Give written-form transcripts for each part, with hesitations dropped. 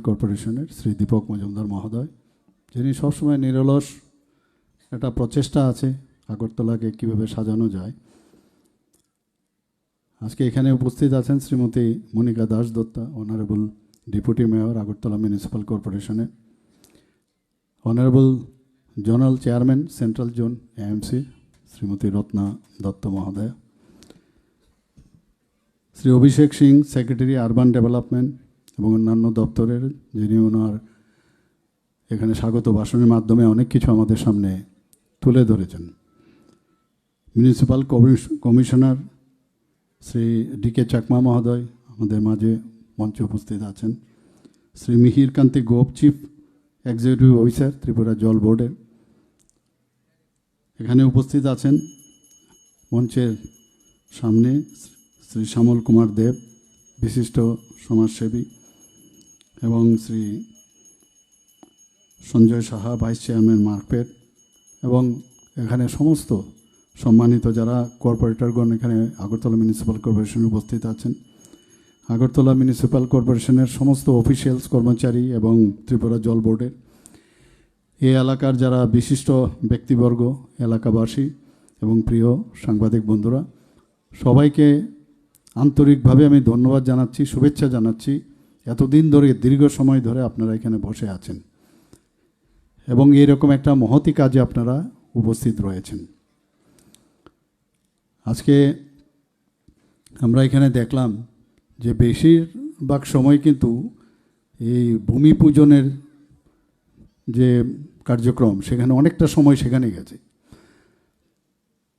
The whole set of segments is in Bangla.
কর্পোরেশনের শ্রী দীপক মজুমদার মহোদয়, যিনি সবসময় নিরলস একটা প্রচেষ্টা আছে আগরতলাকে কীভাবে সাজানো যায়। আজকে এখানে উপস্থিত আছেন Shrimati Monika Das Dutta, honourable deputy mayor Agartala municipal কর্পোরেশনের, honourable zonal chairman central zone AMC Shrimati Ratna Dutta মহোদয়, Shri Abhishek Singh secretary urban development এবং অন্যান্য দপ্তরের, যিনি ওনার এখানে স্বাগত ভাষণের মাধ্যমে অনেক কিছু আমাদের সামনে তুলে ধরেছেন। Municipal commissioner Shri D K Chakma মহোদয় আমাদের মাঝে মঞ্চে উপস্থিত আছেন। Shri Mihir Kanti Gop, chief executive officer Tripura জল বোর্ডের এখানে উপস্থিত আছেন। মঞ্চের সামনে শ্রী শ্যামল কুমার দেব, বিশিষ্ট সমাজসেবী, এবং শ্রী সঞ্জয় সাহা, ভাইস চেয়ারম্যান মার্কপেট, এবং এখানে সমস্ত সম্মানিত যারা কর্পোরেটরগণ এখানে আগরতলা মিউনিসিপ্যাল কর্পোরেশনে উপস্থিত আছেন। আগরতলা মিউনিসিপ্যাল কর্পোরেশনের সমস্ত অফিসিয়ালস, কর্মচারী এবং ত্রিপুরা জল বোর্ডের, এই এলাকার যারা বিশিষ্ট ব্যক্তিবর্গ, এলাকাবাসী এবং প্রিয় সাংবাদিক বন্ধুরা, সবাইকে আন্তরিকভাবে আমি ধন্যবাদ জানাচ্ছি, শুভেচ্ছা জানাচ্ছি। এতদিন ধরে, দীর্ঘ সময় ধরে আপনারা এখানে বসে আছেন এবং এরকম একটা মহতি কাজে আপনারা উপস্থিত রয়েছেন। আজকে আমরা এখানে দেখলাম যে বেশিরভাগ সময় কিন্তু এই ভূমি পূজনের যে কার্যক্রম, সেখানে অনেকটা সময় সেখানে গেছে।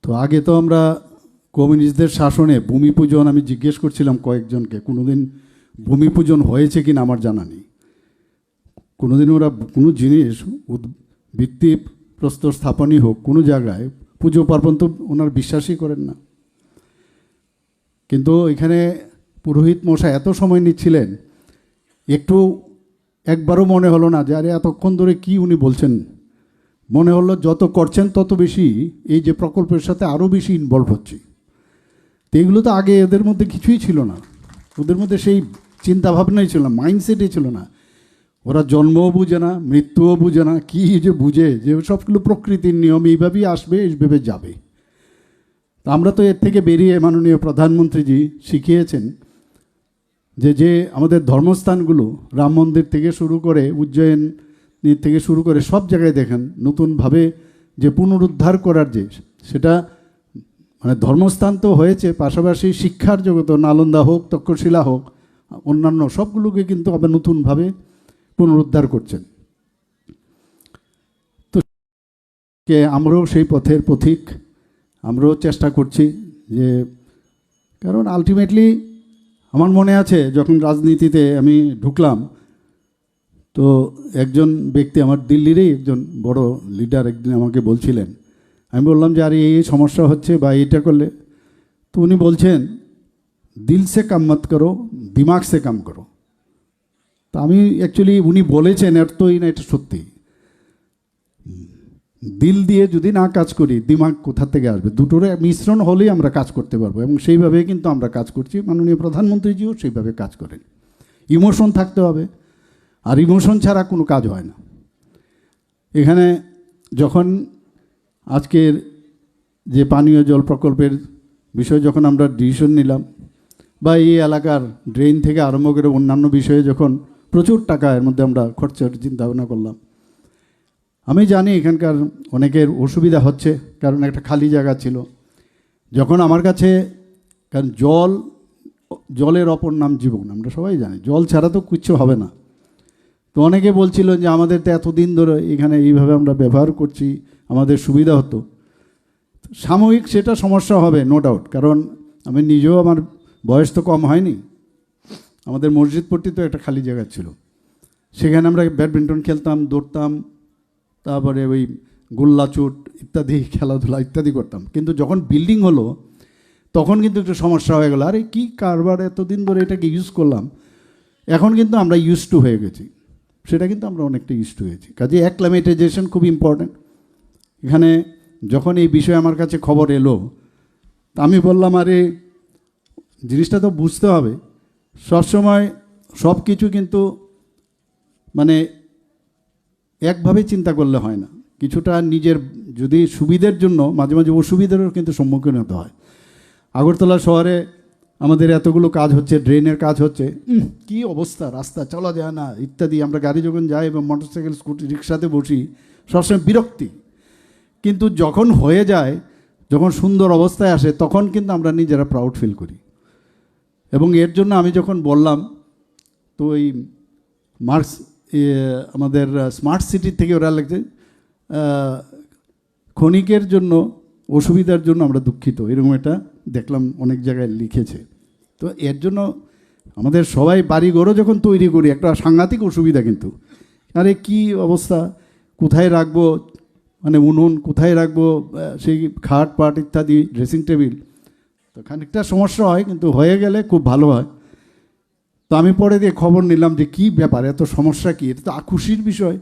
তো আগে তো আমরা কমিউনিস্টদের শাসনে ভূমি পূজন, আমি জিজ্ঞেস করছিলাম কয়েকজনকে, কোনোদিন ভূমি পূজন হয়েছে কিনা আমার জানা নেই। কোনোদিন ওরা কোনো জিনিস ভিত্তি প্রস্তর স্থাপনই হোক, কোনো জায়গায় পুজো পার্বণ তো ওনার বিশ্বাসই করেন না। কিন্তু এখানে পুরোহিত মশাই এত সময় নিচ্ছিলেন, একটু একবারও মনে হলো না যে আরে এতক্ষণ ধরে কি উনি বলছেন। মনে হলো যত করছেন তত বেশি এই যে প্রকল্পের সাথে আরও বেশি ইনভলভ হচ্ছে। তো এগুলো তো আগে এদের মধ্যে কিছুই ছিল না, ওদের মধ্যে সেই চিন্তাভাবনাই ছিল না, মাইন্ডসেটই ছিল না। ওরা জন্মও বুঝে না, মৃত্যুও বুঝে না, কী যে বুঝে যে সবগুলো প্রকৃতির নিয়ম, এইভাবেই আসবে, এইভাবে যাবে। তা আমরা তো এর থেকে বেরিয়ে মাননীয় প্রধানমন্ত্রীজি শিখিয়েছেন যে আমাদের ধর্মস্থানগুলো, রাম মন্দির থেকে শুরু করে উজ্জয়ন থেকে শুরু করে সব জায়গায় দেখেন নতুনভাবে যে পুনরুদ্ধার করার যে সেটা, মানে ধর্মস্থান তো হয়েছে, পাশাপাশি শিক্ষার জগৎ, নালন্দা হোক, তক্ষশিলা হোক, অন্যান্য সবগুলোকে কিন্তু আবার নতুনভাবে পুনরুদ্ধার করছেন। তো আমরাও সেই পথের পথিক, আমরাও চেষ্টা করছি যে, কারণ আলটিমেটলি আমার মনে আছে যখন রাজনীতিতে আমি ঢুকলাম, তো একজন ব্যক্তি, আমার দিল্লিরই একজন বড় লিডার, একদিন আমাকে বলছিলেন, আমি বললাম যে আরে এই সমস্যা হচ্ছে বা এইটা করলে, তো উনি বলছেন দিল সে কাম মত করো, দিমাগ সে কাম করো। তা আমি অ্যাকচুয়ালি উনি বলেছেন এতই না, এটা সত্যি। দিল দিয়ে যদি না কাজ করি, দিমাগ কোথা থেকে আসবে? দুটোর মিশ্রণ হলেই আমরা কাজ করতে পারবো, এবং সেইভাবে কিন্তু আমরা কাজ করছি। মাননীয় প্রধানমন্ত্রীজিও সেইভাবে কাজ করেন। ইমোশন থাকতে হবে, আর ইমোশন ছাড়া কোনো কাজ হয় না। এখানে যখন আজকের যে পানীয় জল প্রকল্পের বিষয়ে যখন আমরা ডিসিশন নিলাম, বা এই এলাকার ড্রেন থেকে আরম্ভ করে অন্যান্য বিষয়ে যখন প্রচুর টাকা এর মধ্যে আমরা খরচার চিন্তাভাবনা করলাম, আমি জানি এখানকার অনেকের অসুবিধা হচ্ছে, কারণ একটা খালি জায়গা ছিল। যখন আমার কাছে, কারণ জলের অপর নাম জীবন, আমরা সবাই জানি, জল ছাড়া তো কিচ্ছু হবে না। তো অনেকে বলছিল যে আমাদের তো এতদিন ধরে এখানে এইভাবে আমরা ব্যবহার করছি, আমাদের সুবিধা হতো। সাময়িক সেটা সমস্যা হবে, নো ডাউট, কারণ আমি নিজেও, আমার বয়স তো কম হয়নি। আমাদের মসজিদ পট্টি তো একটা খালি জায়গা ছিল, সেখানে আমরা ব্যাডমিন্টন খেলতাম, দৌড়তাম, তারপরে ওই গোল্লাচুট ইত্যাদি খেলাধুলা ইত্যাদি করতাম। কিন্তু যখন বিল্ডিং হলো তখন কিন্তু একটু সমস্যা হয়ে গেল। আরে কী কারবার, এতদিন ধরে এটাকে ইউজ করলাম, এখন কিন্তু আমরা ইউজ টু হয়ে গেছি, সেটা কিন্তু আমরা অনেকটা ইউজ টু হয়েছি। কাজে অ্যাক্লামেটাইজেশন খুব ইম্পর্ট্যান্ট। এখানে যখন এই বিষয়ে আমার কাছে খবর এলো, আমি বললাম আরে জিনিসটা তো বুঝতে হবে, সবসময় সব কিছু কিন্তু মানে একভাবে চিন্তা করলে হয় না, কিছুটা নিজের যদি সুবিধের জন্য মাঝে মাঝে অসুবিধারও কিন্তু সম্মুখীন হতে হয়। আগরতলা শহরে আমাদের এতগুলো কাজ হচ্ছে, ড্রেনের কাজ হচ্ছে, কি অবস্থা, রাস্তা চলা যায় না ইত্যাদি। আমরা গাড়ি যখন যাই এবং মোটরসাইকেল স্কুটি রিক্সাতে বসি সবসময় বিরক্তি, কিন্তু যখন হয়ে যায়, যখন সুন্দর অবস্থায় আসে, তখন কিন্তু আমরা নিজেরা প্রাউড ফিল করি। এবং এর জন্য আমি যখন বললাম, তো এই মার্কস আমাদের স্মার্ট সিটি থেকে ওরা লিখছে ক্ষণিকের জন্য অসুবিধার জন্য আমরা দুঃখিত, এরকম এটা দেখলাম অনেক জায়গায় লিখেছে। তো এর জন্য আমাদের সবাই বাড়িঘরও যখন তৈরি করি একটা সাংঘাতিক অসুবিধা, কিন্তু আরে কি অবস্থা, কোথায় রাখবো, মানে উনুন কোথায় রাখবো, সেই খাট পাট ইত্যাদি, ড্রেসিং টেবিল, তো খানিকটা সমস্যা হয়, কিন্তু হয়ে গেলে খুব ভালো হয়। তো আমি পরে দিয়ে খবর নিলাম যে কি ব্যাপার, এত সমস্যা কি, এটা তো খুশির বিষয়।